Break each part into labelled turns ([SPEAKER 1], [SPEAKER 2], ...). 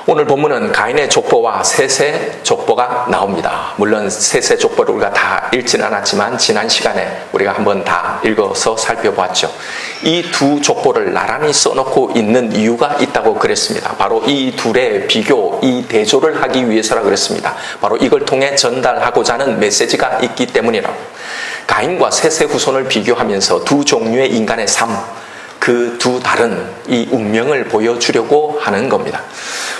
[SPEAKER 1] 오늘 본문은 가인의 족보와 셋의 족보가 나옵니다. 물론 셋의 족보를 우리가 다 읽지는 않았지만 지난 시간에 우리가 한번 다 읽어서 살펴보았죠. 이 두 족보를 나란히 써놓고 있는 이유가 있다고 그랬습니다. 바로 이 둘의 비교, 이 대조를 하기 위해서라 그랬습니다. 바로 이걸 통해 전달하고자 하는 메시지가 있기 때문이라고. 가인과 셋의 후손을 비교하면서 두 종류의 인간의 삶, 그 두 다른 이 운명을 보여주려고 하는 겁니다.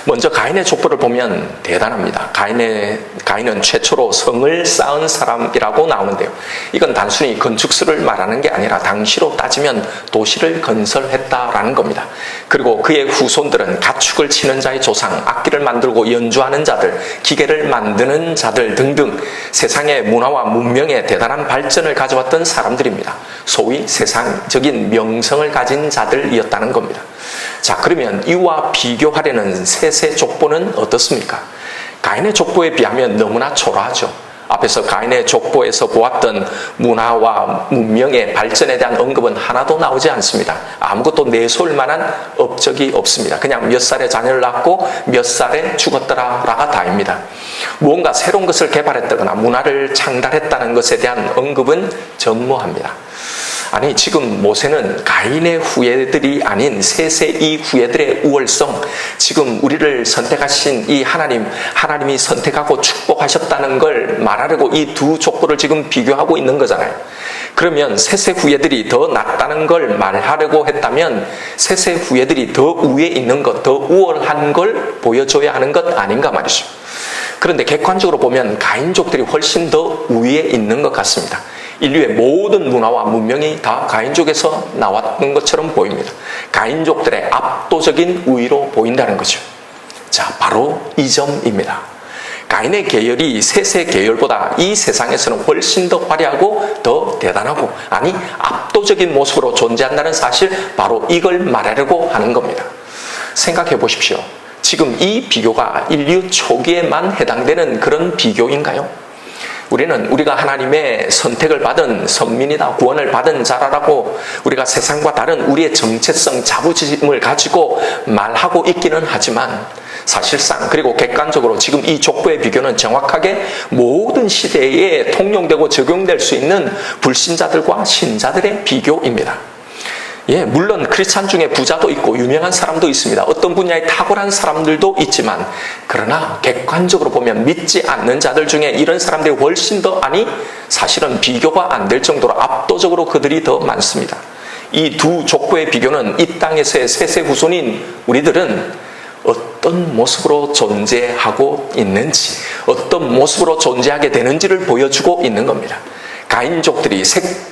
[SPEAKER 1] 먼저 가인의 족보를 보면 대단합니다. 가인은 최초로 성을 쌓은 사람이라고 나오는데요. 이건 단순히 건축수를 말하는 게 아니라 당시로 따지면 도시를 건설했다라는 겁니다. 그리고 그의 후손들은 가축을 치는 자의 조상, 악기를 만들고 연주하는 자들, 기계를 만드는 자들 등등 세상의 문화와 문명에 대단한 발전을 가져왔던 사람들입니다. 소위 세상적인 명성을 가진 자들이었다는 겁니다. 자, 그러면 이와 비교하려는 셋의 족보는 어떻습니까? 가인의 족보에 비하면 너무나 초라하죠. 앞에서 가인의 족보에서 보았던 문화와 문명의 발전에 대한 언급은 하나도 나오지 않습니다. 아무것도 내세울 만한 업적이 없습니다. 그냥 몇 살에 자녀를 낳고 몇 살에 죽었더라라가 다입니다. 무언가 새로운 것을 개발했다거나 문화를 창달했다는 것에 대한 언급은 전무합니다. 아니, 지금 모세는 가인의 후예들이 아닌 셋의 이 후예들의 우월성, 지금 우리를 선택하신 이 하나님이 선택하고 축복하셨다는 걸 말하려고 이 두 족보를 지금 비교하고 있는 거잖아요. 그러면 셋의 후예들이 더 낫다는 걸 말하려고 했다면 셋의 후예들이 더 위에 있는 것, 더 우월한 걸 보여줘야 하는 것 아닌가 말이죠. 그런데 객관적으로 보면 가인족들이 훨씬 더 위에 있는 것 같습니다. 인류의 모든 문화와 문명이 다 가인족에서 나왔던 것처럼 보입니다. 가인족들의 압도적인 우위로 보인다는 거죠. 자, 바로 이 점입니다. 가인의 계열이 셋의 계열보다 이 세상에서는 훨씬 더 화려하고 더 대단하고, 아니 압도적인 모습으로 존재한다는 사실, 바로 이걸 말하려고 하는 겁니다. 생각해 보십시오. 지금 이 비교가 인류 초기에만 해당되는 그런 비교인가요? 우리가 하나님의 선택을 받은 선민이다, 구원을 받은 자라고 우리가 세상과 다른 우리의 정체성, 자부심을 가지고 말하고 있기는 하지만 사실상, 그리고 객관적으로 지금 이 족보의 비교는 정확하게 모든 시대에 통용되고 적용될 수 있는 불신자들과 신자들의 비교입니다. 예, 물론 크리스찬 중에 부자도 있고 유명한 사람도 있습니다. 어떤 분야에 탁월한 사람들도 있지만, 그러나 객관적으로 보면 믿지 않는 자들 중에 이런 사람들이 훨씬 더, 아니 사실은 비교가 안 될 정도로 압도적으로 그들이 더 많습니다. 이 두 족보의 비교는 이 땅에서의 셋의 후손인 우리들은 어떤 모습으로 존재하고 있는지, 어떤 모습으로 존재하게 되는지를 보여주고 있는 겁니다. 가인족들이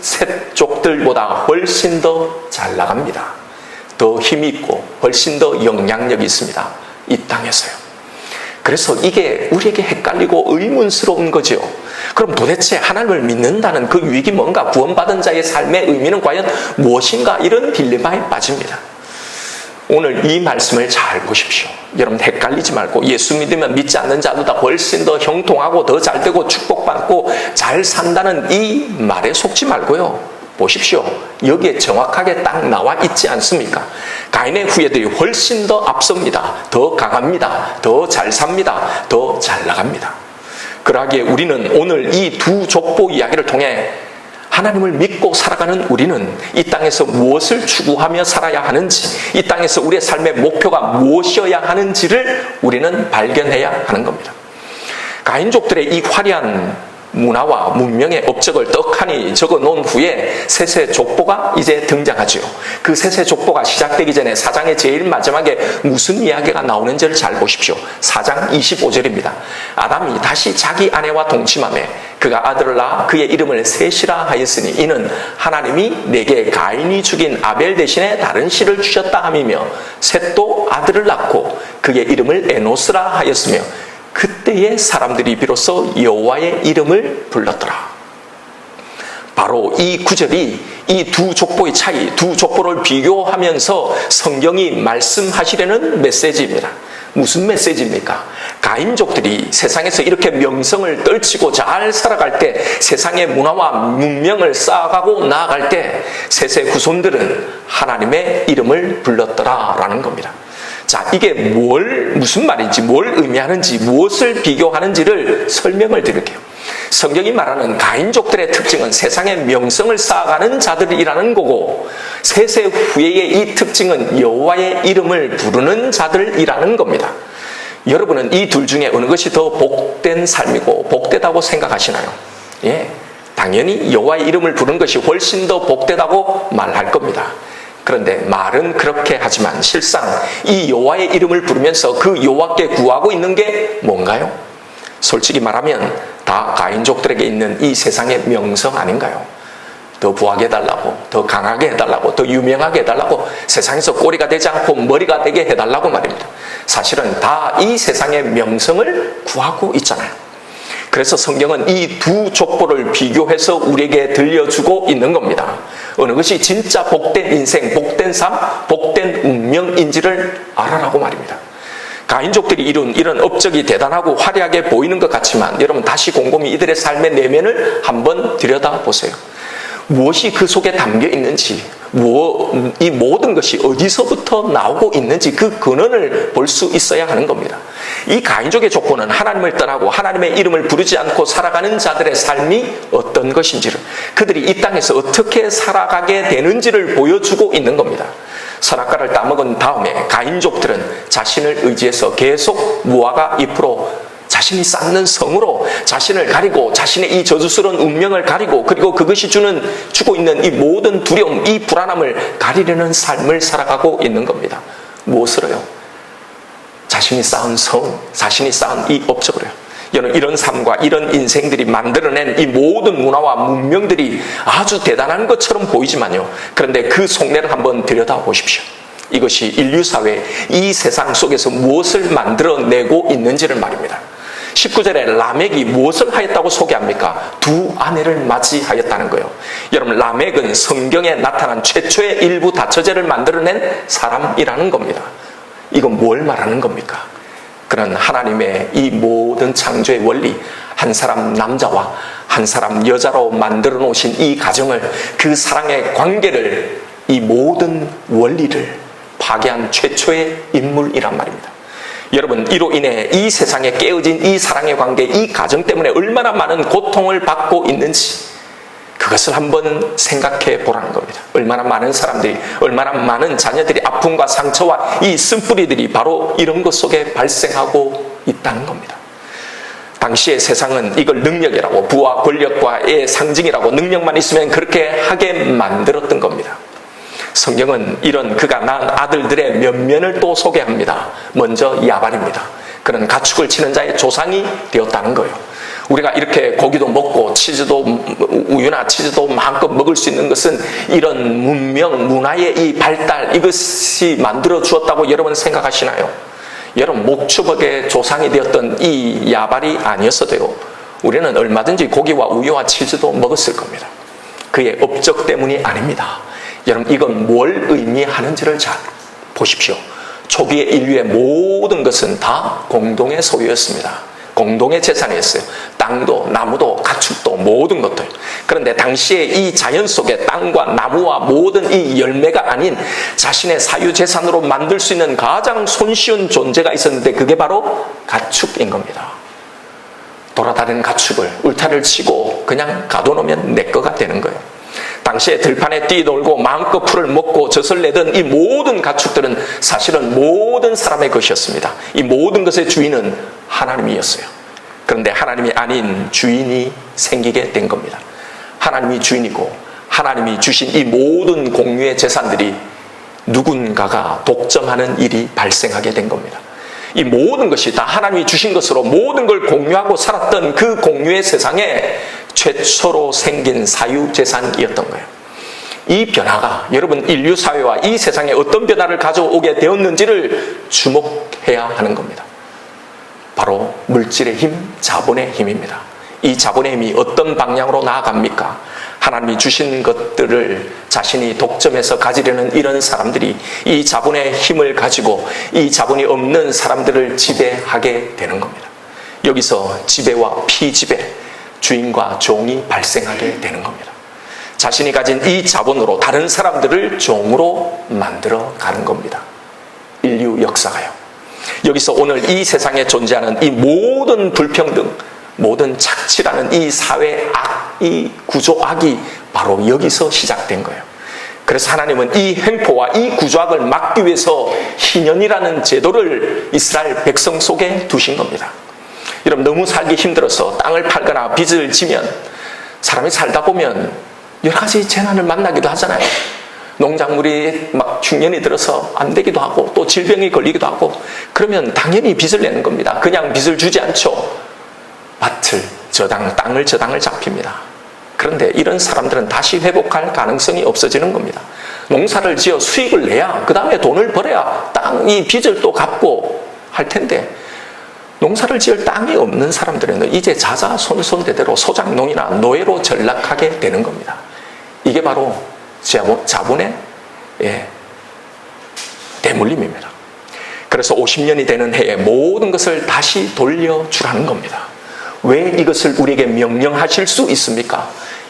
[SPEAKER 1] 셋족들보다 훨씬 더 잘 나갑니다. 더 힘있고 훨씬 더 영향력이 있습니다. 이 땅에서요. 그래서 이게 우리에게 헷갈리고 의문스러운 거죠. 그럼 도대체 하나님을 믿는다는 그 유익이 뭔가? 구원받은 자의 삶의 의미는 과연 무엇인가? 이런 딜레마에 빠집니다. 오늘 이 말씀을 잘 보십시오. 여러분 헷갈리지 말고, 예수 믿으면 믿지 않는 자보다 훨씬 더 형통하고 더 잘되고 축복받고 잘 산다는 이 말에 속지 말고요. 보십시오. 여기에 정확하게 딱 나와 있지 않습니까? 가인의 후예들이 훨씬 더 앞섭니다. 더 강합니다. 더 잘 삽니다. 더 잘 나갑니다. 그러기에 우리는 오늘 이 두 족보 이야기를 통해 하나님을 믿고 살아가는 우리는 이 땅에서 무엇을 추구하며 살아야 하는지, 이 땅에서 우리의 삶의 목표가 무엇이어야 하는지를 우리는 발견해야 하는 겁니다. 가인족들의 이 화려한 문화와 문명의 업적을 떡하니 적어 놓은 후에 셋의 족보가 이제 등장하지요. 그 셋의 족보가 시작되기 전에 4장의 제일 마지막에 무슨 이야기가 나오는지를 잘 보십시오. 4장 25절입니다. 아담이 다시 자기 아내와 동침하매 그가 아들을 낳아 그의 이름을 셋이라 하였으니 이는 하나님이 내게 가인이 죽인 아벨 대신에 다른 씨를 주셨다 함이며, 셋도 아들을 낳고 그의 이름을 에노스라 하였으며 그때의 사람들이 비로소 여호와의 이름을 불렀더라. 바로 이 구절이 이 두 족보의 차이, 두 족보를 비교하면서 성경이 말씀하시려는 메시지입니다. 무슨 메시지입니까? 가인족들이 세상에서 이렇게 명성을 떨치고 잘 살아갈 때, 세상의 문화와 문명을 쌓아가고 나아갈 때 셋의 후손들은 하나님의 이름을 불렀더라라는 겁니다. 자, 이게 무슨 말인지, 뭘 의미하는지, 무엇을 비교하는지를 설명을 드릴게요. 성경이 말하는 가인족들의 특징은 세상의 명성을 쌓아가는 자들이라는 거고, 세세 후에의 이 특징은 여호와의 이름을 부르는 자들이라는 겁니다. 여러분은 이 둘 중에 어느 것이 더 복된 삶이고 복되다고 생각하시나요? 예, 당연히 여호와의 이름을 부르는 것이 훨씬 더 복되다고 말할 겁니다. 그런데 말은 그렇게 하지만 실상 이 여호와의 이름을 부르면서 그 여호와께 구하고 있는 게 뭔가요? 솔직히 말하면 다 가인족들에게 있는 이 세상의 명성 아닌가요? 더 부하게 해달라고, 더 강하게 해달라고, 더 유명하게 해달라고, 세상에서 꼬리가 되지 않고 머리가 되게 해달라고 말입니다. 사실은 다 이 세상의 명성을 구하고 있잖아요. 그래서 성경은 이 두 족보를 비교해서 우리에게 들려주고 있는 겁니다. 어느 것이 진짜 복된 인생, 복된 삶, 복된 운명인지를 알아라고 말입니다. 가인족들이 이룬 이런 업적이 대단하고 화려하게 보이는 것 같지만 여러분 다시 곰곰이 이들의 삶의 내면을 한번 들여다보세요. 무엇이 그 속에 담겨 있는지, 이 모든 것이 어디서부터 나오고 있는지 그 근원을 볼 수 있어야 하는 겁니다. 이 가인족의 조건은 하나님을 떠나고 하나님의 이름을 부르지 않고 살아가는 자들의 삶이 어떤 것인지를, 그들이 이 땅에서 어떻게 살아가게 되는지를 보여주고 있는 겁니다. 선악과를 따먹은 다음에 가인족들은 자신을 의지해서 계속 무화과 잎으로 자신이 쌓는 성으로 자신을 가리고 자신의 이 저주스러운 운명을 가리고 그리고 그것이 주고 있는 이 모든 두려움, 이 불안함을 가리려는 삶을 살아가고 있는 겁니다. 무엇으로요? 자신이 쌓은 성, 자신이 쌓은 이 업적으로요. 여러분, 이런 삶과 이런 인생들이 만들어낸 이 모든 문화와 문명들이 아주 대단한 것처럼 보이지만요. 그런데 그 속내를 한번 들여다보십시오. 이것이 인류사회, 이 세상 속에서 무엇을 만들어내고 있는지를 말입니다. 19절에 라멕이 무엇을 하였다고 소개합니까? 두 아내를 맞이하였다는 거예요. 여러분, 라멕은 성경에 나타난 최초의 일부 다처제를 만들어낸 사람이라는 겁니다. 이건 뭘 말하는 겁니까? 그는 하나님의 이 모든 창조의 원리, 한 사람 남자와 한 사람 여자로 만들어 놓으신 이 가정을, 그 사랑의 관계를, 이 모든 원리를 파괴한 최초의 인물이란 말입니다. 여러분, 이로 인해 이 세상에 깨어진 이 사랑의 관계, 이 가정 때문에 얼마나 많은 고통을 받고 있는지 그것을 한번 생각해 보라는 겁니다. 얼마나 많은 사람들이, 얼마나 많은 자녀들이 아픔과 상처와 이 쓴뿌리들이 바로 이런 것 속에 발생하고 있다는 겁니다. 당시의 세상은 이걸 능력이라고, 부와 권력과의 상징이라고, 능력만 있으면 그렇게 하게 만들었던 겁니다. 성경은 이런 그가 낳은 아들들의 면면을 또 소개합니다. 먼저 야발입니다. 그는 가축을 치는 자의 조상이 되었다는 거예요. 우리가 이렇게 고기도 먹고 치즈도, 우유나 치즈도 마음껏 먹을 수 있는 것은 이런 문명, 문화의 이 발달, 이것이 만들어 주었다고 여러분 생각하시나요? 여러분, 목축업의 조상이 되었던 이 야발이 아니었어도요, 우리는 얼마든지 고기와 우유와 치즈도 먹었을 겁니다. 그의 업적 때문이 아닙니다. 여러분, 이건 뭘 의미하는지를 잘 보십시오. 초기의 인류의 모든 것은 다 공동의 소유였습니다. 공동의 재산이었어요. 땅도, 나무도, 가축도, 모든 것들. 그런데 당시에 이 자연 속에 땅과 나무와 모든 이 열매가 아닌 자신의 사유재산으로 만들 수 있는 가장 손쉬운 존재가 있었는데 그게 바로 가축인 겁니다. 돌아다니는 가축을 울타리를 치고 그냥 가둬놓으면 내 거가 되는 거예요. 당시에 들판에 뛰놀고 마음껏 풀을 먹고 젖을 내던 이 모든 가축들은 사실은 모든 사람의 것이었습니다. 이 모든 것의 주인은 하나님이었어요. 그런데 하나님이 아닌 주인이 생기게 된 겁니다. 하나님이 주인이고 하나님이 주신 이 모든 공유의 재산들이 누군가가 독점하는 일이 발생하게 된 겁니다. 이 모든 것이 다 하나님이 주신 것으로 모든 걸 공유하고 살았던 그 공유의 세상에 최초로 생긴 사유재산이었던 거예요. 이 변화가 여러분 인류 사회와 이 세상에 어떤 변화를 가져오게 되었는지를 주목해야 하는 겁니다. 바로 물질의 힘, 자본의 힘입니다. 이 자본의 힘이 어떤 방향으로 나아갑니까? 하나님이 주신 것들을 자신이 독점해서 가지려는 이런 사람들이 이 자본의 힘을 가지고 이 자본이 없는 사람들을 지배하게 되는 겁니다. 여기서 지배와 피지배, 주인과 종이 발생하게 되는 겁니다. 자신이 가진 이 자본으로 다른 사람들을 종으로 만들어 가는 겁니다. 인류 역사가요. 여기서 오늘 이 세상에 존재하는 이 모든 불평등, 모든 착취라는 이 사회 악, 이 구조악이 바로 여기서 시작된 거예요. 그래서 하나님은 이 횡포와 이 구조악을 막기 위해서 희년이라는 제도를 이스라엘 백성 속에 두신 겁니다. 여러분, 너무 살기 힘들어서 땅을 팔거나 빚을 지면 사람이 살다 보면 여러 가지 재난을 만나기도 하잖아요. 농작물이 막 흉년이 들어서 안 되기도 하고 또 질병이 걸리기도 하고, 그러면 당연히 빚을 내는 겁니다. 그냥 빚을 주지 않죠. 밭을 저당, 땅을 저당을 잡힙니다. 그런데 이런 사람들은 다시 회복할 가능성이 없어지는 겁니다. 농사를 지어 수익을 내야, 그 다음에 돈을 벌어야 땅, 이 빚을 또 갚고 할 텐데, 농사를 지을 땅이 없는 사람들은 이제 자자손손대대로 소작농이나 노예로 전락하게 되는 겁니다. 이게 바로 자본의 대물림입니다. 그래서 50년이 되는 해에 모든 것을 다시 돌려주라는 겁니다. 왜 이것을 우리에게 명령하실 수 있습니까?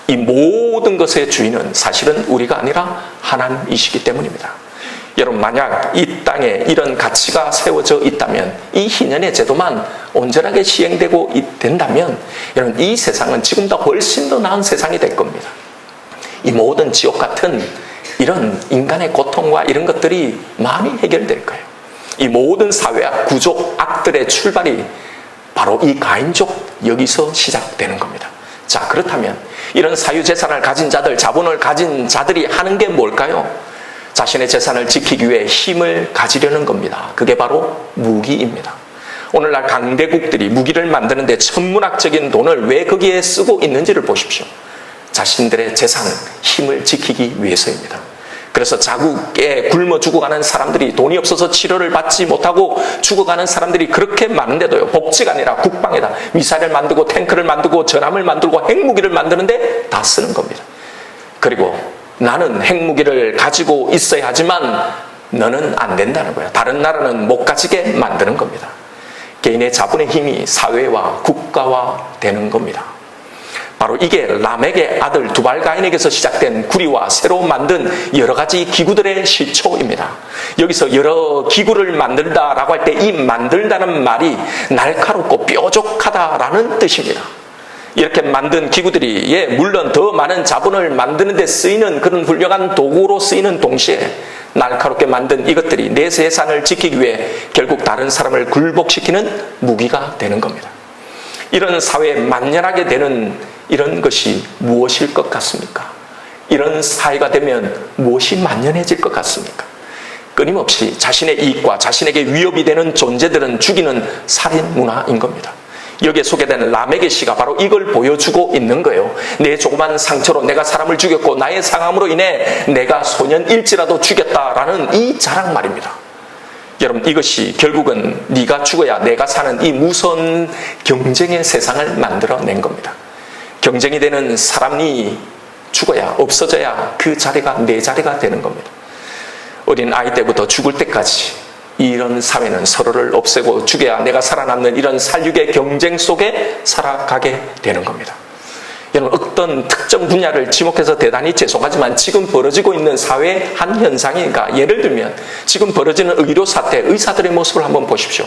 [SPEAKER 1] 이 모든 것의 주인은 사실은 우리가 아니라 하나님이시기 때문입니다. 여러분, 만약 이 땅에 이런 가치가 세워져 있다면, 이 희년의 제도만 온전하게 시행되고 된다면, 여러분, 이 세상은 지금보다 훨씬 더 나은 세상이 될 겁니다. 이 모든 지옥 같은 이런 인간의 고통과 이런 것들이 많이 해결될 거예요. 이 모든 사회악, 구조, 악들의 출발이 바로 이 가인족, 여기서 시작되는 겁니다. 자, 그렇다면 이런 사유재산을 가진 자들, 자본을 가진 자들이 하는 게 뭘까요? 자신의 재산을 지키기 위해 힘을 가지려는 겁니다. 그게 바로 무기입니다. 오늘날 강대국들이 무기를 만드는데 천문학적인 돈을 왜 거기에 쓰고 있는지를 보십시오. 자신들의 재산, 힘을 지키기 위해서입니다. 그래서 자국에 굶어 죽어가는 사람들이, 돈이 없어서 치료를 받지 못하고 죽어가는 사람들이 그렇게 많은데도요, 복지가 아니라 국방에다 미사일을 만들고 탱크를 만들고 전함을 만들고 핵무기를 만드는데 다 쓰는 겁니다. 그리고 나는 핵무기를 가지고 있어야 하지만 너는 안 된다는 거예요. 다른 나라는 못 가지게 만드는 겁니다. 개인의 자본의 힘이 사회와 국가화 되는 겁니다. 바로 이게 라멕의 아들 두발가인에게서 시작된 구리와 새로 만든 여러 가지 기구들의 시초입니다. 여기서 여러 기구를 만들다라고 할 때 이 만들다는 말이 날카롭고 뾰족하다라는 뜻입니다. 이렇게 만든 기구들이 물론 더 많은 자본을 만드는 데 쓰이는 그런 훌륭한 도구로 쓰이는 동시에, 날카롭게 만든 이것들이 내 재산을 지키기 위해 결국 다른 사람을 굴복시키는 무기가 되는 겁니다. 이런 사회에 만연하게 되는 이런 것이 무엇일 것 같습니까? 이런 사회가 되면 무엇이 만연해질 것 같습니까? 끊임없이 자신의 이익과 자신에게 위협이 되는 존재들은 죽이는 살인 문화인 겁니다. 여기에 소개되는 라멕의 시가 바로 이걸 보여주고 있는 거예요. 내 조그만 상처로 내가 사람을 죽였고 나의 상함으로 인해 내가 소년일지라도 죽였다라는 이 자랑 말입니다. 여러분, 이것이 결국은 네가 죽어야 내가 사는 이 무서운 경쟁의 세상을 만들어낸 겁니다. 경쟁이 되는 사람이 죽어야, 없어져야 그 자리가 내 자리가 되는 겁니다. 어린 아이 때부터 죽을 때까지 이런 사회는 서로를 없애고 죽여야 내가 살아남는 이런 살육의 경쟁 속에 살아가게 되는 겁니다. 여러분, 어떤 특정 분야를 지목해서 대단히 죄송하지만 지금 벌어지고 있는 사회의 한 현상이니까, 예를 들면 지금 벌어지는 의료 사태, 의사들의 모습을 한번 보십시오.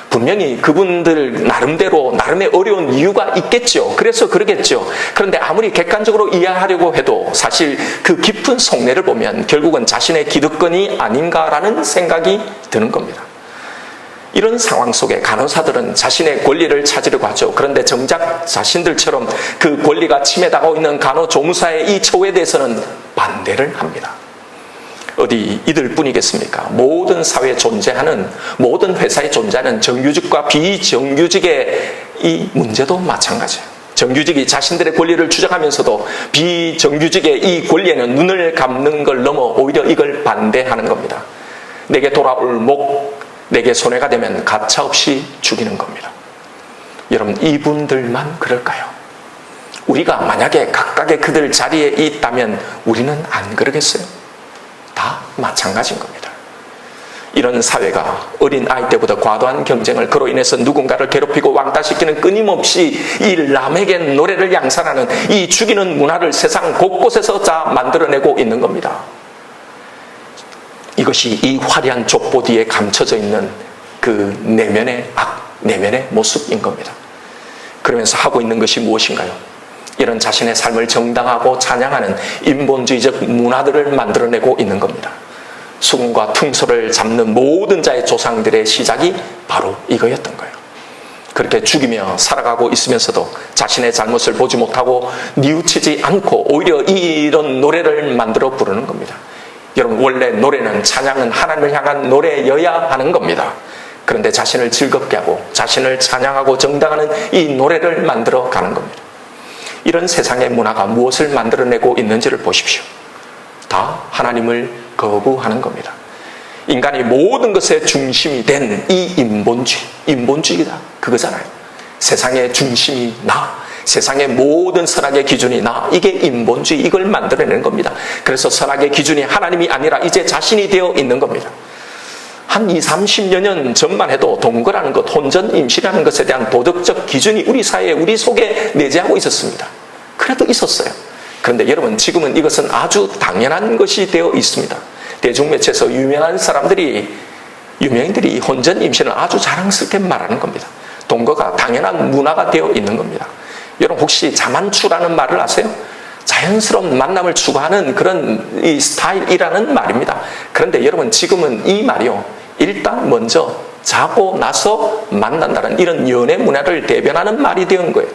[SPEAKER 1] 분명히 그분들 나름대로 나름의 어려운 이유가 있겠죠. 그래서 그러겠죠. 그런데 아무리 객관적으로 이해하려고 해도 사실 그 깊은 속내를 보면 결국은 자신의 기득권이 아닌가라는 생각이 드는 겁니다. 이런 상황 속에 간호사들은 자신의 권리를 찾으려고 하죠. 그런데 정작 자신들처럼 그 권리가 침해당하고 있는 간호조무사의 이 처우에 대해서는 반대를 합니다. 어디 이들 뿐이겠습니까? 모든 사회에 존재하는, 모든 회사에 존재하는 정규직과 비정규직의 이 문제도 마찬가지예요. 정규직이 자신들의 권리를 주장하면서도 비정규직의 이 권리에는 눈을 감는 걸 넘어 오히려 이걸 반대하는 겁니다. 내게 돌아올 목, 내게 손해가 되면 가차없이 죽이는 겁니다. 여러분, 이분들만 그럴까요? 우리가 만약에 각각의 그들 자리에 있다면 우리는 안 그러겠어요? 다 마찬가지인 겁니다. 이런 사회가 어린 아이 때부터 과도한 경쟁을, 그로 인해서 누군가를 괴롭히고 왕따시키는 끊임없이 이 라멕의 노래를 양산하는 이 죽이는 문화를 세상 곳곳에서 다 만들어내고 있는 겁니다. 이것이 이 화려한 족보 뒤에 감춰져 있는 그 내면의 내면의 모습인 겁니다. 그러면서 하고 있는 것이 무엇인가요? 이런 자신의 삶을 정당하고 찬양하는 인본주의적 문화들을 만들어내고 있는 겁니다. 수군과 퉁소를 잡는 모든 자의 조상들의 시작이 바로 이거였던 거예요. 그렇게 죽이며 살아가고 있으면서도 자신의 잘못을 보지 못하고 뉘우치지 않고 오히려 이런 노래를 만들어 부르는 겁니다. 여러분, 원래 노래는, 찬양은 하나님을 향한 노래여야 하는 겁니다. 그런데 자신을 즐겁게 하고 자신을 찬양하고 정당하는 이 노래를 만들어 가는 겁니다. 이런 세상의 문화가 무엇을 만들어내고 있는지를 보십시오. 다 하나님을 거부하는 겁니다. 인간이 모든 것의 중심이 된 이 인본주의다. 그거잖아요. 세상의 중심이 나, 세상의 모든 선악의 기준이 나, 이게 인본주의, 이걸 만들어내는 겁니다. 그래서 선악의 기준이 하나님이 아니라 이제 자신이 되어 있는 겁니다. 한 20, 30여 년 전만 해도 동거라는 것, 혼전, 임신이라는 것에 대한 도덕적 기준이 우리 사회에, 우리 속에 내재하고 있었습니다. 그래도 있었어요. 그런데 여러분, 지금은 이것은 아주 당연한 것이 되어 있습니다. 대중매체에서 유명인들이 혼전, 임신을 아주 자랑스럽게 말하는 겁니다. 동거가 당연한 문화가 되어 있는 겁니다. 여러분, 혹시 자만추라는 말을 아세요? 자연스러운 만남을 추구하는 그런 이 스타일이라는 말입니다. 그런데 여러분, 지금은 이 말이요, 일단 먼저 자고 나서 만난다는 이런 연애 문화를 대변하는 말이 되는 거예요.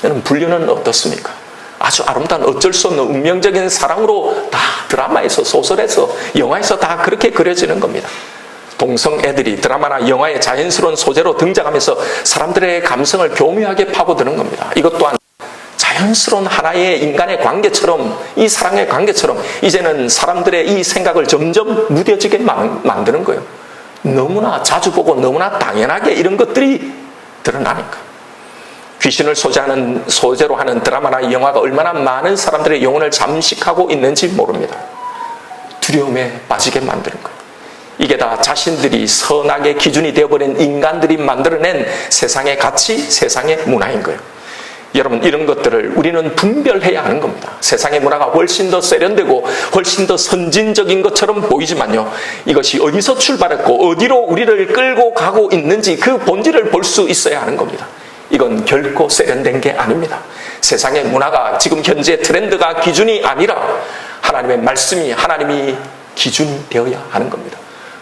[SPEAKER 1] 여러분, 분류는 어떻습니까? 아주 아름다운 어쩔 수 없는 운명적인 사랑으로 다 드라마에서, 소설에서, 영화에서 다 그렇게 그려지는 겁니다. 동성 애들이 드라마나 영화의 자연스러운 소재로 등장하면서 사람들의 감성을 교묘하게 파고드는 겁니다. 이것 또한 자연스러운 하나의 인간의 관계처럼, 이 사랑의 관계처럼 이제는 사람들의 이 생각을 점점 무뎌지게 만드는 거예요. 너무나 자주 보고 너무나 당연하게 이런 것들이 드러나니까. 귀신을 소재로 하는 드라마나 영화가 얼마나 많은 사람들의 영혼을 잠식하고 있는지 모릅니다. 두려움에 빠지게 만드는 거예요. 이게 다 자신들이 선악의 기준이 되어버린 인간들이 만들어낸 세상의 가치, 세상의 문화인 거예요. 여러분, 이런 것들을 우리는 분별해야 하는 겁니다. 세상의 문화가 훨씬 더 세련되고 훨씬 더 선진적인 것처럼 보이지만요, 이것이 어디서 출발했고 어디로 우리를 끌고 가고 있는지 그 본질을 볼 수 있어야 하는 겁니다. 이건 결코 세련된 게 아닙니다. 세상의 문화가 지금 현재 트렌드가 기준이 아니라 하나님의 말씀이, 하나님이 기준이 되어야 하는 겁니다.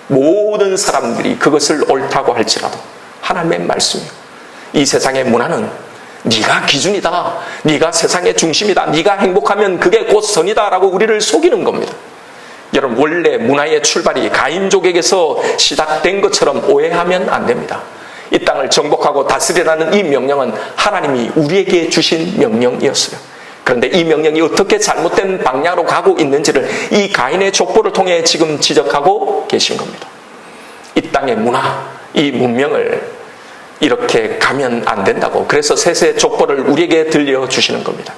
[SPEAKER 1] 모든 사람들이 그것을 옳다고 할지라도 하나님의 말씀이요, 이 세상의 문화는 네가 기준이다, 네가 세상의 중심이다, 네가 행복하면 그게 곧 선이다 라고 우리를 속이는 겁니다. 여러분, 원래 문화의 출발이 가인족에게서 시작된 것처럼 오해하면 안 됩니다. 이 땅을 정복하고 다스리라는 이 명령은 하나님이 우리에게 주신 명령이었어요. 그런데 이 명령이 어떻게 잘못된 방향으로 가고 있는지를 이 가인의 족보를 통해 지금 지적하고 계신 겁니다. 이 땅의 문화, 이 문명을 이렇게 가면 안 된다고, 그래서 셋의 족보를 우리에게 들려주시는 겁니다.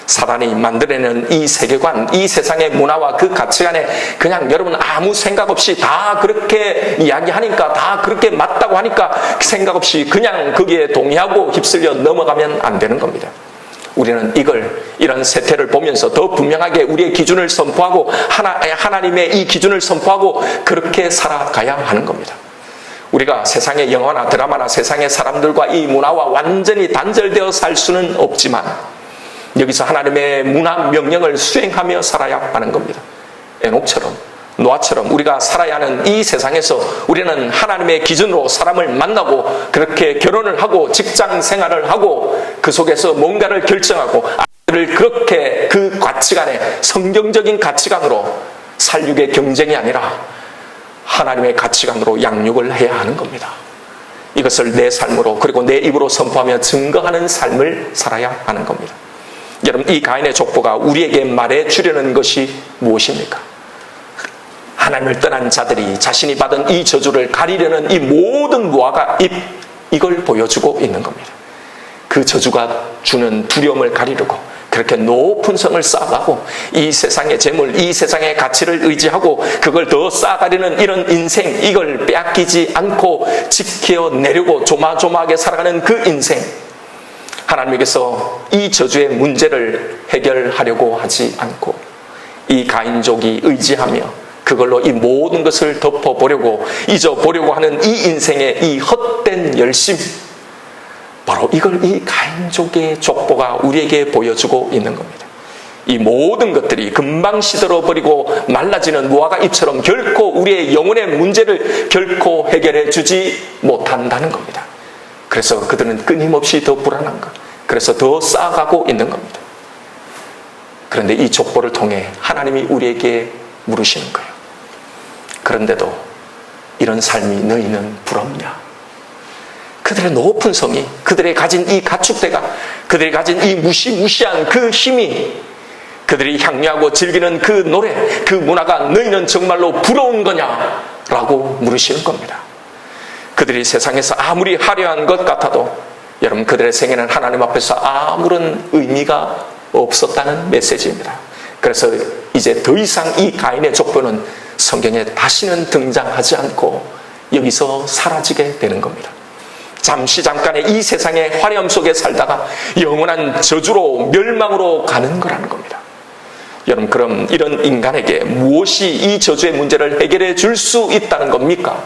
[SPEAKER 1] 사단이 만들어내는 이 세계관, 이 세상의 문화와 그 가치관에 그냥 여러분 아무 생각 없이 다 그렇게 이야기하니까, 다 그렇게 맞다고 하니까 생각 없이 그냥 거기에 동의하고 휩쓸려 넘어가면 안 되는 겁니다. 우리는 이런 세태를 보면서 더 분명하게 우리의 기준을 선포하고 하나님의 이 기준을 선포하고 그렇게 살아가야 하는 겁니다. 우리가 세상의 영화나 드라마나 세상의 사람들과 이 문화와 완전히 단절되어 살 수는 없지만 여기서 하나님의 문화 명령을 수행하며 살아야 하는 겁니다. 에녹처럼, 노아처럼 우리가 살아야 하는 이 세상에서 우리는 하나님의 기준으로 사람을 만나고 그렇게 결혼을 하고 직장 생활을 하고 그 속에서 뭔가를 결정하고 아이들을 그렇게 그 가치관에, 성경적인 가치관으로 살육의 경쟁이 아니라 하나님의 가치관으로 양육을 해야 하는 겁니다. 이것을 내 삶으로, 그리고 내 입으로 선포하며 증거하는 삶을 살아야 하는 겁니다. 여러분, 이 가인의 족보가 우리에게 말해 주려는 것이 무엇입니까? 하나님을 떠난 자들이 자신이 받은 이 저주를 가리려는 이 모든 무화과 잎, 이걸 보여주고 있는 겁니다. 그 저주가 주는 두려움을 가리려고 그렇게 높은 성을 쌓아가고 이 세상의 재물, 이 세상의 가치를 의지하고 그걸 더 쌓아가려는 이런 인생, 이걸 빼앗기지 않고 지켜내려고 조마조마하게 살아가는 그 인생, 하나님께서 이 저주의 문제를 해결하려고 하지 않고 이 가인족이 의지하며 그걸로 이 모든 것을 덮어보려고 잊어보려고 하는 이 인생의 이 헛된 열심, 바로 이걸 이 가인족의 족보가 우리에게 보여주고 있는 겁니다. 이 모든 것들이 금방 시들어버리고 말라지는 무화과 잎처럼 결코 우리의 영혼의 문제를 결코 해결해 주지 못한다는 겁니다. 그래서 그들은 끊임없이 더 불안한 것, 그래서 더 쌓아가고 있는 겁니다. 그런데 이 족보를 통해 하나님이 우리에게 물으시는 거예요. 그런데도 이런 삶이 너희는 부럽냐? 그들의 높은 성이, 그들의 가진 이 가축대가, 그들이 가진 이 무시무시한 그 힘이, 그들이 향유하고 즐기는 그 노래, 그 문화가 너희는 정말로 부러운 거냐? 라고 물으시는 겁니다. 그들이 세상에서 아무리 화려한 것 같아도 여러분, 그들의 생애는 하나님 앞에서 아무런 의미가 없었다는 메시지입니다. 그래서 이제 더 이상 이 가인의 족보는 성경에 다시는 등장하지 않고 여기서 사라지게 되는 겁니다. 잠깐의 이 세상의 화려함 속에 살다가 영원한 저주로 멸망으로 가는 거라는 겁니다. 여러분, 그럼 이런 인간에게 무엇이 이 저주의 문제를 해결해 줄 수 있다는 겁니까?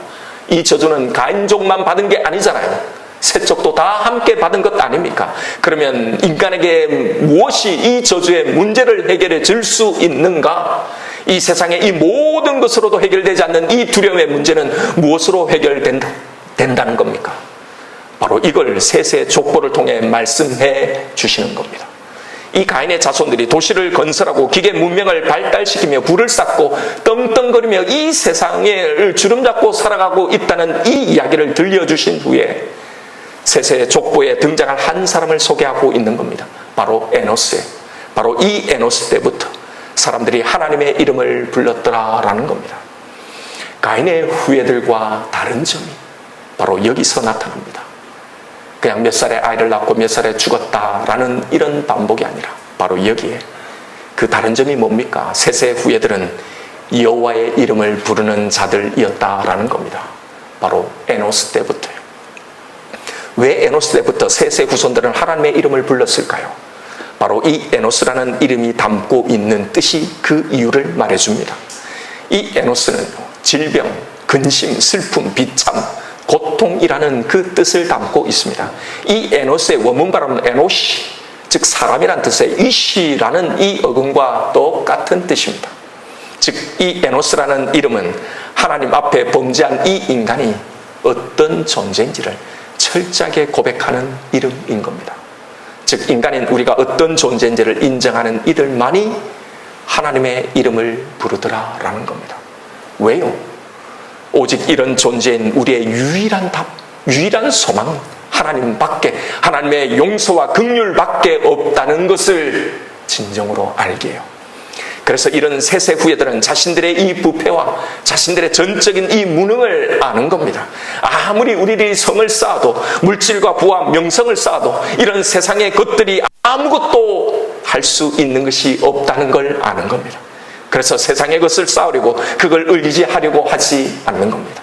[SPEAKER 1] 이 저주는 가인족만 받은 게 아니잖아요. 세족도 다 함께 받은 것 아닙니까? 그러면 인간에게 무엇이 이 저주의 문제를 해결해 줄 수 있는가? 이 세상의 이 모든 것으로도 해결되지 않는 이 두려움의 문제는 무엇으로 해결된다는 겁니까? 바로 이걸 셋의 족보를 통해 말씀해 주시는 겁니다. 이 가인의 자손들이 도시를 건설하고 기계 문명을 발달시키며 불을 쌓고 떵떵거리며 이 세상을 주름잡고 살아가고 있다는 이 이야기를 들려주신 후에 셋의 족보에 등장할 한 사람을 소개하고 있는 겁니다. 바로 에노스예요. 바로 이 에노스 때부터 사람들이 하나님의 이름을 불렀더라라는 겁니다. 가인의 후예들과 다른 점이 바로 여기서 나타납니다. 그냥 몇 살에 아이를 낳고 몇 살에 죽었다라는 이런 반복이 아니라 바로 여기에 그 다른 점이 뭡니까? 셋의 후예들은 여호와의 이름을 부르는 자들이었다라는 겁니다. 바로 에노스 때부터요. 왜 에노스 때부터 셋의 후손들은 하나님의 이름을 불렀을까요? 바로 이 에노스라는 이름이 담고 있는 뜻이 그 이유를 말해줍니다. 이 에노스는 질병, 근심, 슬픔, 비참, 고통이라는 그 뜻을 담고 있습니다. 이 에노스의 원문 발음은 에노시, 즉 사람이란 뜻의 이시라는 이 어근과 똑같은 뜻입니다. 즉 이 에노스라는 이름은 하나님 앞에 범죄한 이 인간이 어떤 존재인지를 철저하게 고백하는 이름인 겁니다. 즉 인간인 우리가 어떤 존재인지를 인정하는 이들만이 하나님의 이름을 부르더라라는 겁니다. 왜요? 오직 이런 존재인 우리의 유일한 답, 유일한 소망은 하나님밖에, 하나님의 용서와 긍휼밖에 없다는 것을 진정으로 알게 해요. 그래서 이런 셋의 후예들은 자신들의 이 부패와 자신들의 전적인 이 무능을 아는 겁니다. 아무리 우리들이 성을 쌓아도, 물질과 부와 명성을 쌓아도 이런 세상의 것들이 아무것도 할 수 있는 것이 없다는 걸 아는 겁니다. 그래서 세상의 것을 쌓으려고 그걸 의지하려고 하지 않는 겁니다.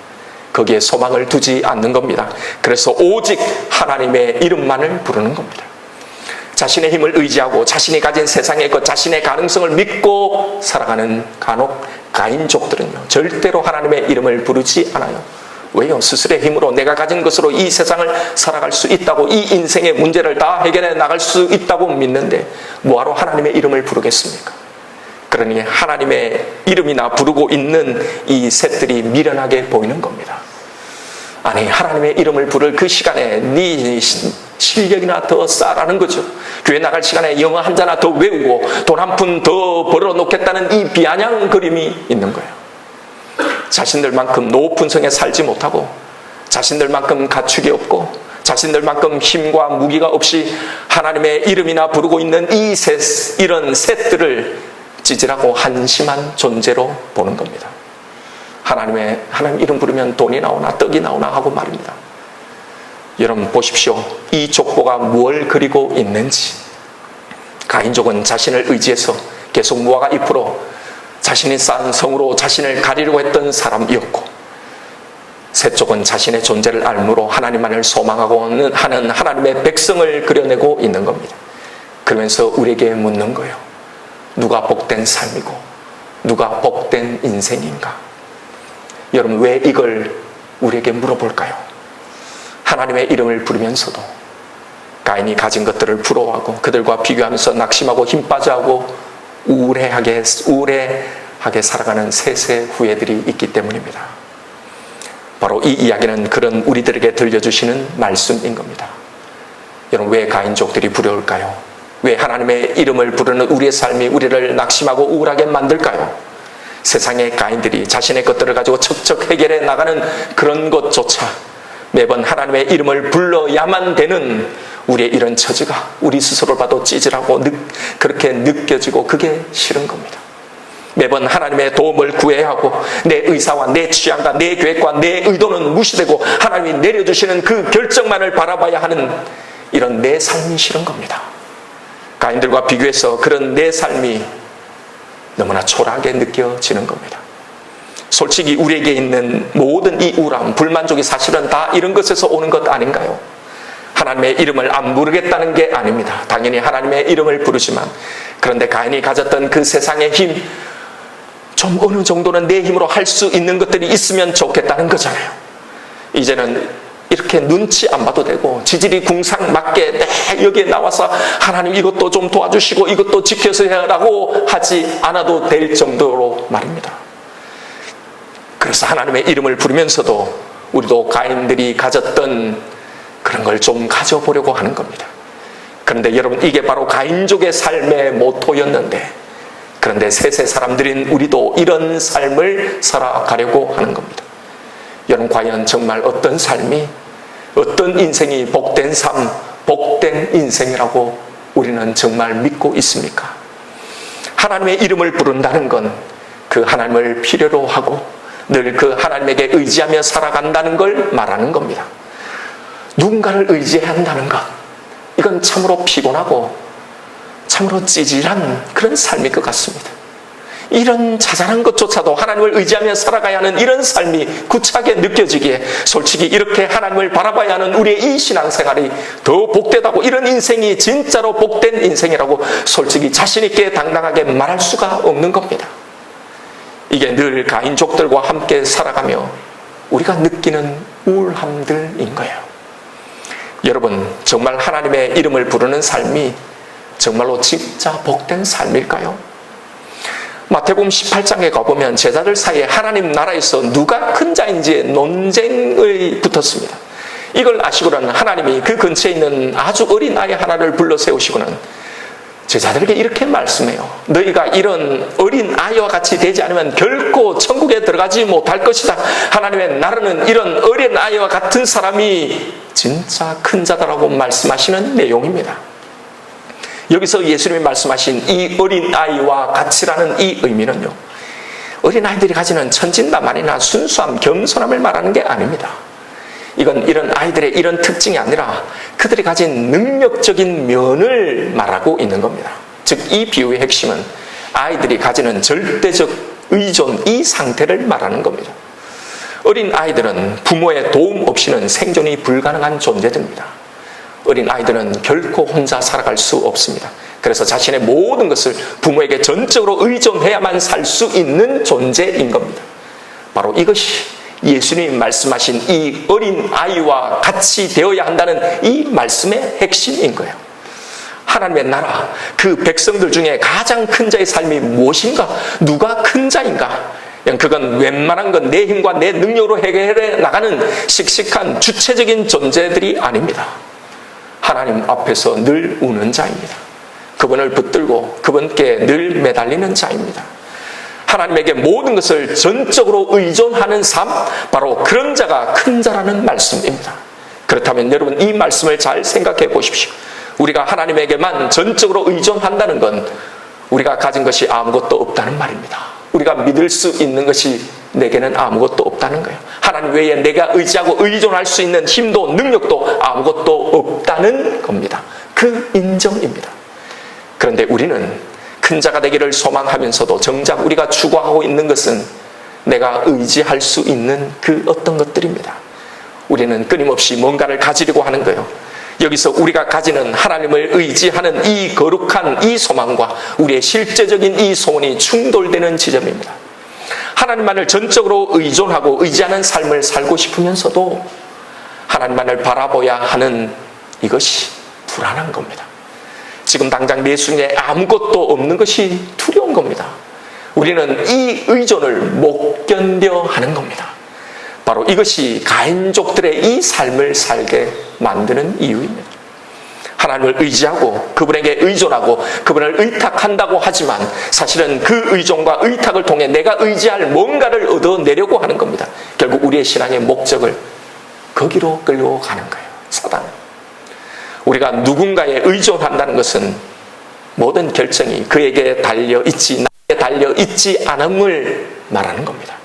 [SPEAKER 1] 거기에 소망을 두지 않는 겁니다. 그래서 오직 하나님의 이름만을 부르는 겁니다. 자신의 힘을 의지하고 자신이 가진 세상의 것, 자신의 가능성을 믿고 살아가는 간혹 가인족들은요, 절대로 하나님의 이름을 부르지 않아요. 왜요? 스스로의 힘으로 내가 가진 것으로 이 세상을 살아갈 수 있다고, 이 인생의 문제를 다 해결해 나갈 수 있다고 믿는데 뭐하러 하나님의 이름을 부르겠습니까? 그러니 하나님의 이름이나 부르고 있는 이 셋들이 미련하게 보이는 겁니다. 아니, 하나님의 이름을 부를 그 시간에 네 실력이나 더 쌓으라는 거죠. 교회 나갈 시간에 영어 한 자나 더 외우고 돈 한 푼 더 벌어놓겠다는 이 비아냥거림이 있는 거예요. 자신들만큼 높은 성에 살지 못하고, 자신들만큼 가축이 없고, 자신들만큼 힘과 무기가 없이 하나님의 이름이나 부르고 있는 이런 셋들을 찌질하고 한심한 존재로 보는 겁니다. 하나님 이름 부르면 돈이 나오나 떡이 나오나 하고 말입니다. 여러분 보십시오. 이 족보가 무엇을 그리고 있는지. 가인족은 자신을 의지해서 계속 무화과 잎으로 자신이 쌓은 성으로 자신을 가리려고 했던 사람이었고, 셋족은 자신의 존재를 알므로 하나님만을 소망하고 하는 하나님의 백성을 그려내고 있는 겁니다. 그러면서 우리에게 묻는 거예요. 누가 복된 삶이고 누가 복된 인생인가? 여러분, 왜 이걸 우리에게 물어볼까요? 하나님의 이름을 부르면서도 가인이 가진 것들을 부러워하고 그들과 비교하면서 낙심하고 힘 빠져하고 우울해하게 살아가는 셋의 후예들이 있기 때문입니다. 바로 이 이야기는 그런 우리들에게 들려주시는 말씀인 겁니다. 여러분, 왜 가인족들이 부러울까요? 왜 하나님의 이름을 부르는 우리의 삶이 우리를 낙심하고 우울하게 만들까요? 세상의 가인들이 자신의 것들을 가지고 척척 해결해 나가는 그런 것조차 매번 하나님의 이름을 불러야만 되는 우리의 이런 처지가 우리 스스로 봐도 찌질하고 그렇게 느껴지고 그게 싫은 겁니다. 매번 하나님의 도움을 구해야 하고 내 의사와 내 취향과 내 계획과 내 의도는 무시되고 하나님이 내려주시는 그 결정만을 바라봐야 하는 이런 내 삶이 싫은 겁니다. 가인들과 비교해서 그런 내 삶이 너무나 초라하게 느껴지는 겁니다. 솔직히 우리에게 있는 모든 이 우울함, 불만족이 사실은 다 이런 것에서 오는 것 아닌가요? 하나님의 이름을 안 부르겠다는 게 아닙니다. 당연히 하나님의 이름을 부르지만, 그런데 가인이 가졌던 그 세상의 힘, 좀 어느 정도는 내 힘으로 할 수 있는 것들이 있으면 좋겠다는 거잖아요. 이제는 이렇게 눈치 안 봐도 되고 지질이 궁상맞게 여기에 나와서 하나님 이것도 좀 도와주시고 이것도 지켜서라고 하지 않아도 될 정도로 말입니다. 그래서 하나님의 이름을 부르면서도 우리도 가인들이 가졌던 그런 걸 좀 가져보려고 하는 겁니다. 그런데 여러분, 이게 바로 가인족의 삶의 모토였는데, 그런데 셋의 사람들인 우리도 이런 삶을 살아가려고 하는 겁니다. 여러분, 과연 정말 어떤 삶이, 어떤 인생이 복된 삶, 복된 인생이라고 우리는 정말 믿고 있습니까? 하나님의 이름을 부른다는 건 그 하나님을 필요로 하고 늘 그 하나님에게 의지하며 살아간다는 걸 말하는 겁니다. 누군가를 의지해야 한다는 것, 이건 참으로 피곤하고 참으로 찌질한 그런 삶일 것 같습니다. 이런 자잘한 것조차도 하나님을 의지하며 살아가야 하는 이런 삶이 구차하게 느껴지기에 솔직히 이렇게 하나님을 바라봐야 하는 우리의 이 신앙생활이 더 복되다고, 이런 인생이 진짜로 복된 인생이라고 솔직히 자신있게 당당하게 말할 수가 없는 겁니다. 이게 늘 가인족들과 함께 살아가며 우리가 느끼는 우울함들인 거예요. 여러분, 정말 하나님의 이름을 부르는 삶이 정말로 진짜 복된 삶일까요? 마태복음 18장에 가보면 제자들 사이에 하나님 나라에서 누가 큰 자인지의 논쟁이 붙었습니다. 이걸 아시고는 하나님이 그 근처에 있는 아주 어린 아이 하나를 불러 세우시고는 제자들에게 이렇게 말씀해요. 너희가 이런 어린 아이와 같이 되지 않으면 결코 천국에 들어가지 못할 것이다. 하나님의 나라는 이런 어린 아이와 같은 사람이 진짜 큰 자다라고 말씀하시는 내용입니다. 여기서 예수님이 말씀하신 이 어린 아이와 같이라는 이 의미는요, 어린 아이들이 가지는 천진난만이나 순수함, 겸손함을 말하는 게 아닙니다. 이건 이런 아이들의 이런 특징이 아니라 그들이 가진 능력적인 면을 말하고 있는 겁니다. 즉, 이 비유의 핵심은 아이들이 가지는 절대적 의존, 이 상태를 말하는 겁니다. 어린 아이들은 부모의 도움 없이는 생존이 불가능한 존재들입니다. 어린 아이들은 결코 혼자 살아갈 수 없습니다. 그래서 자신의 모든 것을 부모에게 전적으로 의존해야만 살 수 있는 존재인 겁니다. 바로 이것이 예수님이 말씀하신 이 어린 아이와 같이 되어야 한다는 이 말씀의 핵심인 거예요. 하나님의 나라, 그 백성들 중에 가장 큰 자의 삶이 무엇인가? 누가 큰 자인가? 그건 웬만한 건 내 힘과 내 능력으로 해결해 나가는 씩씩한 주체적인 존재들이 아닙니다. 하나님 앞에서 늘 우는 자입니다. 그분을 붙들고 그분께 늘 매달리는 자입니다. 하나님에게 모든 것을 전적으로 의존하는 삶, 바로 그런 자가 큰 자라는 말씀입니다. 그렇다면 여러분, 이 말씀을 잘 생각해 보십시오. 우리가 하나님에게만 전적으로 의존한다는 건 우리가 가진 것이 아무것도 없다는 말입니다. 우리가 믿을 수 있는 것이 내게는 아무것도 없다는 거예요. 하나님 외에 내가 의지하고 의존할 수 있는 힘도 능력도 아무것도 없다는 겁니다. 그 인정입니다. 그런데 우리는 큰 자가 되기를 소망하면서도 정작 우리가 추구하고 있는 것은 내가 의지할 수 있는 그 어떤 것들입니다. 우리는 끊임없이 뭔가를 가지려고 하는 거예요. 여기서 우리가 가지는 하나님을 의지하는 이 거룩한 이 소망과 우리의 실제적인 이 소원이 충돌되는 지점입니다. 하나님만을 전적으로 의존하고 의지하는 삶을 살고 싶으면서도 하나님만을 바라봐야 하는 이것이 불안한 겁니다. 지금 당장 내 손에 아무것도 없는 것이 두려운 겁니다. 우리는 이 의존을 못 견뎌 하는 겁니다. 바로 이것이 가인족들의 이 삶을 살게 만드는 이유입니다. 하나님을 의지하고 그분에게 의존하고 그분을 의탁한다고 하지만 사실은 그 의존과 의탁을 통해 내가 의지할 뭔가를 얻어내려고 하는 겁니다. 결국 우리의 신앙의 목적을 거기로 끌고 가는 거예요. 사단. 우리가 누군가에 의존한다는 것은 모든 결정이 그에게 달려있지 나에게 달려있지 않음을 말하는 겁니다.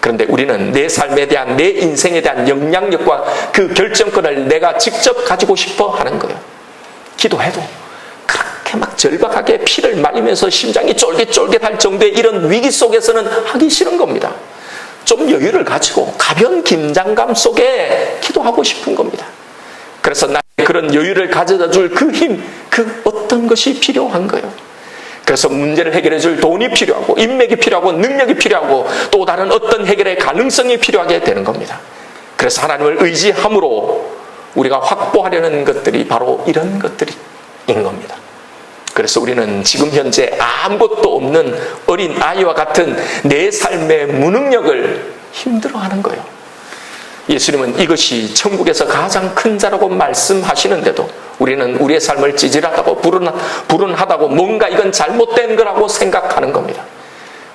[SPEAKER 1] 그런데 우리는 내 삶에 대한 내 인생에 대한 영향력과 그 결정권을 내가 직접 가지고 싶어 하는 거예요. 기도해도 그렇게 막 절박하게 피를 말리면서 심장이 쫄깃쫄깃할 정도의 이런 위기 속에서는 하기 싫은 겁니다. 좀 여유를 가지고 가벼운 긴장감 속에 기도하고 싶은 겁니다. 그래서 나의 그런 여유를 가져다 줄 그 힘, 그 어떤 것이 필요한 거예요. 그래서 문제를 해결해 줄 돈이 필요하고 인맥이 필요하고 능력이 필요하고 또 다른 어떤 해결의 가능성이 필요하게 되는 겁니다. 그래서 하나님을 의지함으로 우리가 확보하려는 것들이 바로 이런 것들인 겁니다. 그래서 우리는 지금 현재 아무것도 없는 어린 아이와 같은 내 삶의 무능력을 힘들어하는 거예요. 예수님은 이것이 천국에서 가장 큰 자라고 말씀하시는데도 우리는 우리의 삶을 찌질하다고 불운하다고 뭔가 이건 잘못된 거라고 생각하는 겁니다.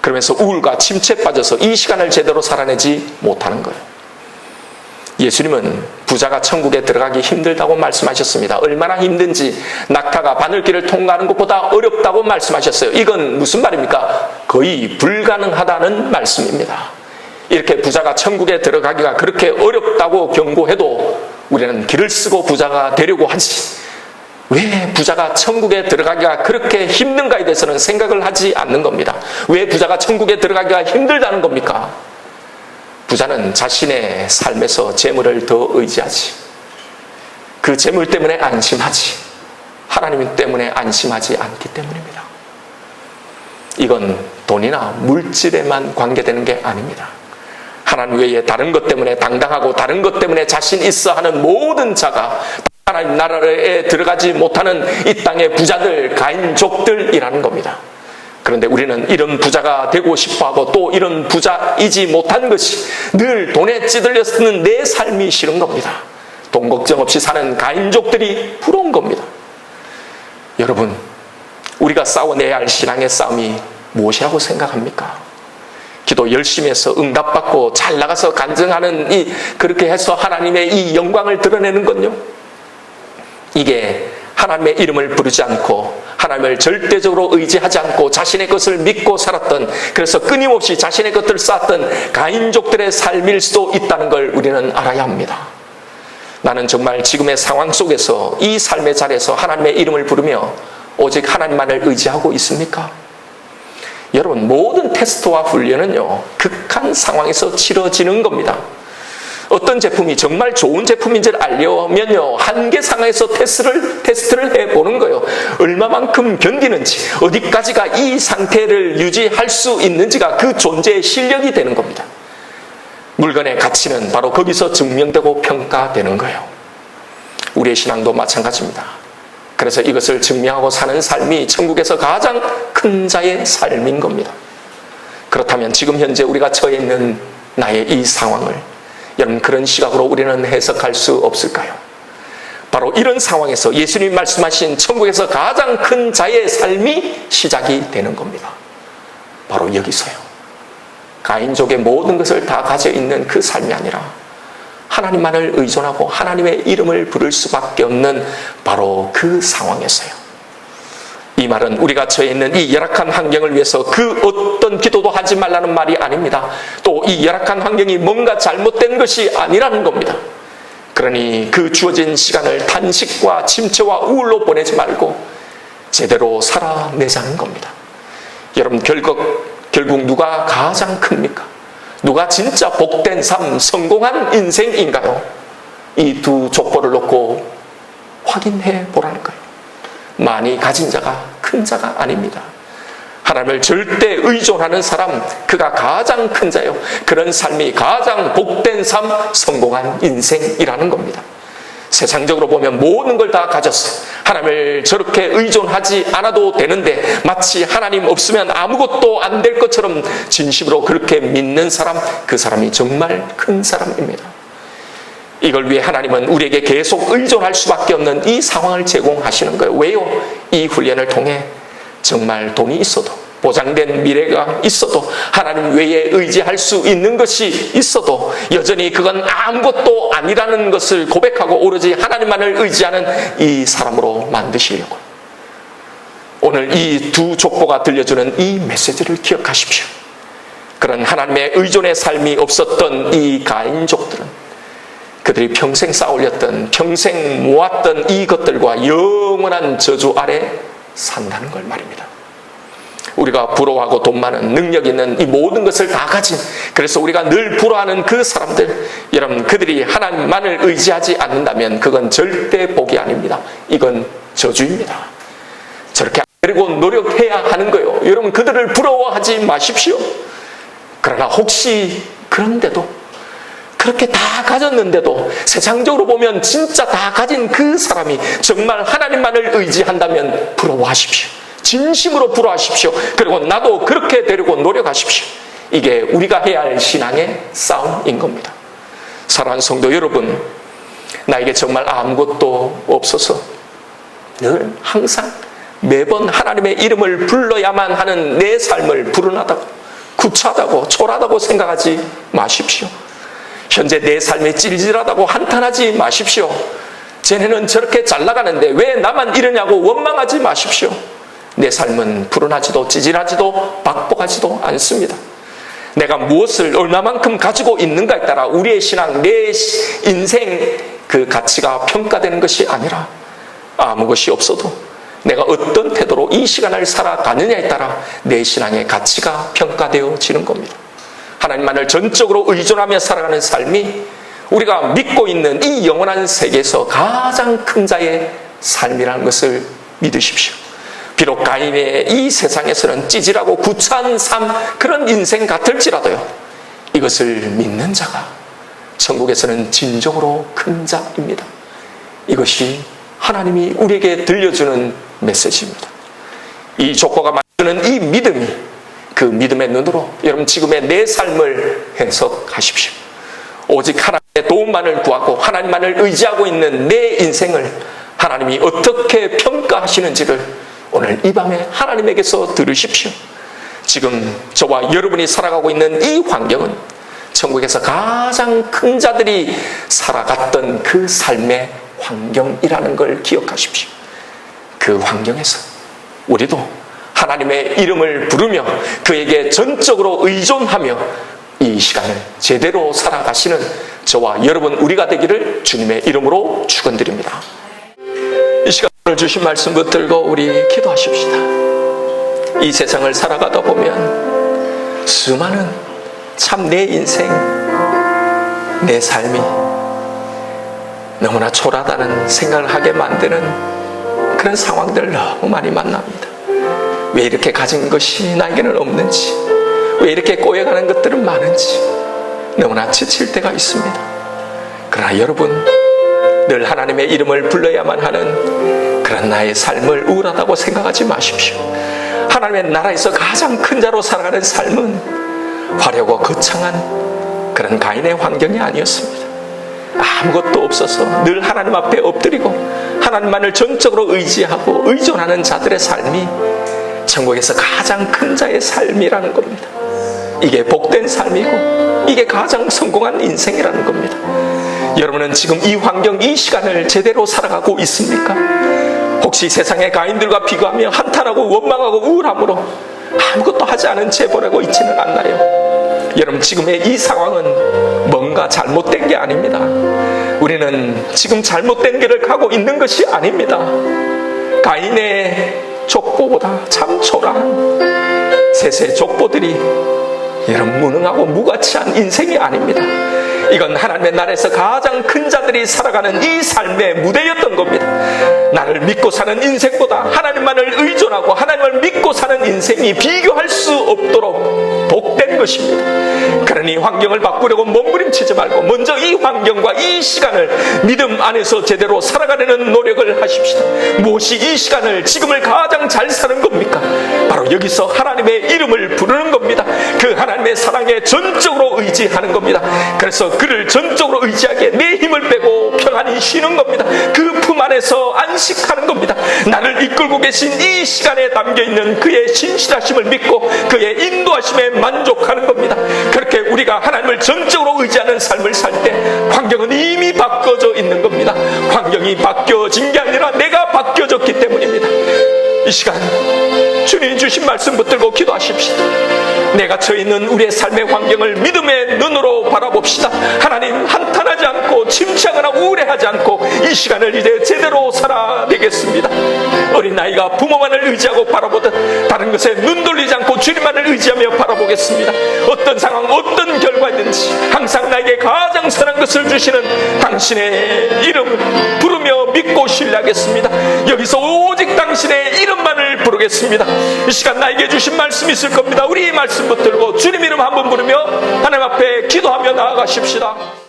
[SPEAKER 1] 그러면서 우울과 침체에 빠져서 이 시간을 제대로 살아내지 못하는 거예요. 예수님은 부자가 천국에 들어가기 힘들다고 말씀하셨습니다. 얼마나 힘든지 낙타가 바늘길을 통과하는 것보다 어렵다고 말씀하셨어요. 이건 무슨 말입니까? 거의 불가능하다는 말씀입니다. 이렇게 부자가 천국에 들어가기가 그렇게 어렵다고 경고해도 우리는 길을 쓰고 부자가 되려고 하지, 왜 부자가 천국에 들어가기가 그렇게 힘든가에 대해서는 생각을 하지 않는 겁니다. 왜 부자가 천국에 들어가기가 힘들다는 겁니까? 부자는 자신의 삶에서 재물을 더 의지하지, 그 재물 때문에 안심하지, 하나님 때문에 안심하지 않기 때문입니다. 이건 돈이나 물질에만 관계되는 게 아닙니다. 하나님 외에 다른 것 때문에 당당하고 다른 것 때문에 자신 있어 하는 모든 자가 하나님 나라에 들어가지 못하는 이 땅의 부자들, 가인족들이라는 겁니다. 그런데 우리는 이런 부자가 되고 싶어하고 또 이런 부자이지 못한 것이 늘 돈에 찌들려 쓰는 내 삶이 싫은 겁니다. 돈 걱정 없이 사는 가인족들이 부러운 겁니다. 여러분, 우리가 싸워내야 할 신앙의 싸움이 무엇이라고 생각합니까? 기도 열심히 해서 응답받고 잘 나가서 간증하는 그렇게 해서 하나님의 이 영광을 드러내는 건요, 이게 하나님의 이름을 부르지 않고 하나님을 절대적으로 의지하지 않고 자신의 것을 믿고 살았던, 그래서 끊임없이 자신의 것들을 쌓았던 가인족들의 삶일 수도 있다는 걸 우리는 알아야 합니다. 나는 정말 지금의 상황 속에서 이 삶의 자리에서 하나님의 이름을 부르며 오직 하나님만을 의지하고 있습니까? 여러분, 모든 테스트와 훈련은요, 극한 상황에서 치러지는 겁니다. 어떤 제품이 정말 좋은 제품인지를 알려면요, 한계 상황에서 테스트를 해보는 거예요. 얼마만큼 견디는지, 어디까지가 이 상태를 유지할 수 있는지가 그 존재의 실력이 되는 겁니다. 물건의 가치는 바로 거기서 증명되고 평가되는 거예요. 우리의 신앙도 마찬가지입니다. 그래서 이것을 증명하고 사는 삶이 천국에서 가장 큰 자의 삶인 겁니다. 그렇다면 지금 현재 우리가 처해 있는 나의 이 상황을 여러분, 그런 시각으로 우리는 해석할 수 없을까요? 바로 이런 상황에서 예수님이 말씀하신 천국에서 가장 큰 자의 삶이 시작이 되는 겁니다. 바로 여기서요. 가인족의 모든 것을 다 가져 있는 그 삶이 아니라 하나님만을 의존하고 하나님의 이름을 부를 수밖에 없는 바로 그 상황에서요. 이 말은 우리가 처해 있는 이 열악한 환경을 위해서 그 어떤 기도도 하지 말라는 말이 아닙니다. 또 이 열악한 환경이 뭔가 잘못된 것이 아니라는 겁니다. 그러니 그 주어진 시간을 탄식과 침체와 우울로 보내지 말고 제대로 살아내자는 겁니다. 여러분, 결국 누가 가장 큽니까? 누가 진짜 복된 삶, 성공한 인생인가요? 이 두 족보를 놓고 확인해 보라는 거예요. 많이 가진 자가 큰 자가 아닙니다. 하나님을 절대 의존하는 사람, 그가 가장 큰 자요. 그런 삶이 가장 복된 삶, 성공한 인생이라는 겁니다. 세상적으로 보면 모든 걸 다 가졌어. 하나님을 저렇게 의존하지 않아도 되는데 마치 하나님 없으면 아무것도 안 될 것처럼 진심으로 그렇게 믿는 사람, 그 사람이 정말 큰 사람입니다. 이걸 위해 하나님은 우리에게 계속 의존할 수밖에 없는 이 상황을 제공하시는 거예요. 왜요? 이 훈련을 통해 정말 돈이 있어도, 보장된 미래가 있어도, 하나님 외에 의지할 수 있는 것이 있어도 여전히 그건 아무것도 아니라는 것을 고백하고 오로지 하나님만을 의지하는 이 사람으로 만드시려고. 오늘 이 두 족보가 들려주는 이 메시지를 기억하십시오. 그런 하나님의 의존의 삶이 없었던 이 가인족들은 그들이 평생 쌓아올렸던, 평생 모았던 이것들과 영원한 저주 아래 산다는 걸 말입니다. 우리가 부러워하고 돈 많은, 능력 있는 이 모든 것을 다 가진, 그래서 우리가 늘 부러워하는 그 사람들, 여러분, 그들이 하나님만을 의지하지 않는다면 그건 절대 복이 아닙니다. 이건 저주입니다. 저렇게 하려고 노력해야 하는 거예요. 여러분, 그들을 부러워하지 마십시오. 그러나 혹시 그런데도, 그렇게 다 가졌는데도, 세상적으로 보면 진짜 다 가진 그 사람이 정말 하나님만을 의지한다면 부러워하십시오. 진심으로 부러워하십시오. 그리고 나도 그렇게 되려고 노력하십시오. 이게 우리가 해야 할 신앙의 싸움인 겁니다. 사랑하는 성도 여러분, 나에게 정말 아무것도 없어서 늘 항상 매번 하나님의 이름을 불러야만 하는 내 삶을 불운하다고, 구차하다고, 초라하다고 생각하지 마십시오. 현재 내 삶이 찔찔하다고 한탄하지 마십시오. 쟤네는 저렇게 잘 나가는데 왜 나만 이러냐고 원망하지 마십시오. 내 삶은 불운하지도 찌질하지도 박복하지도 않습니다. 내가 무엇을 얼마만큼 가지고 있는가에 따라 우리의 신앙, 내 인생 그 가치가 평가되는 것이 아니라 아무 것이 없어도 내가 어떤 태도로 이 시간을 살아가느냐에 따라 내 신앙의 가치가 평가되어지는 겁니다. 하나님만을 전적으로 의존하며 살아가는 삶이 우리가 믿고 있는 이 영원한 세계에서 가장 큰 자의 삶이라는 것을 믿으십시오. 비록 가인의 이 세상에서는 찌질하고 구차한 삶, 그런 인생 같을지라도요, 이것을 믿는 자가 천국에서는 진정으로 큰 자입니다. 이것이 하나님이 우리에게 들려주는 메시지입니다. 이 족보가 만드는 이 믿음이, 그 믿음의 눈으로 여러분 지금의 내 삶을 해석하십시오. 오직 하나님의 도움만을 구하고 하나님만을 의지하고 있는 내 인생을 하나님이 어떻게 평가하시는지를 오늘 이 밤에 하나님에게서 들으십시오. 지금 저와 여러분이 살아가고 있는 이 환경은 천국에서 가장 큰 자들이 살아갔던 그 삶의 환경이라는 걸 기억하십시오. 그 환경에서 우리도 하나님의 이름을 부르며 그에게 전적으로 의존하며 이 시간을 제대로 살아가시는 저와 여러분 우리가 되기를 주님의 이름으로 축원드립니다. 이 시간 오늘 주신 말씀 붙들고 우리 기도하십시다. 이 세상을 살아가다 보면 수많은 참 내 인생, 내 삶이 너무나 초라하다는 생각을 하게 만드는 그런 상황들 너무 많이 만납니다. 왜 이렇게 가진 것이 나에게는 없는지, 왜 이렇게 꼬여가는 것들은 많은지 너무나 지칠 때가 있습니다. 그러나 여러분, 늘 하나님의 이름을 불러야만 하는 그런 나의 삶을 우울하다고 생각하지 마십시오. 하나님의 나라에서 가장 큰 자로 살아가는 삶은 화려하고 거창한 그런 가인의 환경이 아니었습니다. 아무것도 없어서 늘 하나님 앞에 엎드리고 하나님만을 전적으로 의지하고 의존하는 자들의 삶이 천국에서 가장 큰 자의 삶이라는 겁니다. 이게 복된 삶이고 이게 가장 성공한 인생이라는 겁니다. 여러분은 지금 이 환경, 이 시간을 제대로 살아가고 있습니까? 혹시 세상의 가인들과 비교하며 한탄하고 원망하고 우울함으로 아무것도 하지 않은 채 보내고 있지는 않나요? 여러분, 지금의 이 상황은 뭔가 잘못된 게 아닙니다. 우리는 지금 잘못된 길을 가고 있는 것이 아닙니다. 가인의 족보보다 참 초라한 셋의 족보들이 여러분 무능하고 무가치한 인생이 아닙니다. 이건 하나님의 나라에서 가장 큰 자들이 살아가는 이 삶의 무대였던 겁니다. 나를 믿고 사는 인생보다 하나님만을 의존하고 하나님을 믿고 사는 인생이 비교할 수 없도록 복된 것입니다. 그러니 환경을 바꾸려고 몸부림치지 말고 먼저 이 환경과 이 시간을 믿음 안에서 제대로 살아가려는 노력을 하십시다. 무엇이 이 시간을 지금을 가장 잘 사는 겁니까? 바로 여기서 하나님의 이름을 부르는 겁니다. 그 하나님의 사랑에 전적으로 의지하는 겁니다. 그래서 그를 전적으로 의지하기에 내 힘을 빼고 평안히 쉬는 겁니다. 그 품 안에서 안식하는 겁니다. 나를 이끌고 계신 이 시간에 담겨있는 그의 신실하심을 믿고 그의 인도하심에 만족하는 겁니다. 그렇게 우리가 하나님을 전적으로 의지하는 삶을 살 때 환경은 이미 바뀌어져 있는 겁니다. 환경이 바뀌어진 게 아니라 내가 바뀌어졌기 때문입니다. 이 시간 주님이 주신 말씀 붙들고 기도하십시다. 내가 처해 있는 우리의 삶의 환경을 믿음의 눈으로 바라봅시다. 하나님, 한탄하지 않고 침체하거나 우울해하지 않고 이 시간을 이제 제대로 살아내겠습니다. 어린 아이가 부모만을 의지하고 바라보듯 다른 것에 눈 돌리지 않고 주님만을 의지하며 바라보겠습니다. 어떤 상황, 어떤 결과든지 항상 나에게 가장 선한 것을 주시는 당신의 이름을 부르며 믿고 신뢰하겠습니다. 여기서 오직 당신의 이름만을 부르겠습니다. 이 시간 나에게 주신 말씀이 있을 겁니다. 우리 이 말씀 붙들고 주님 이름 한번 부르며 하나님 앞에 기도하며 나아가십시다.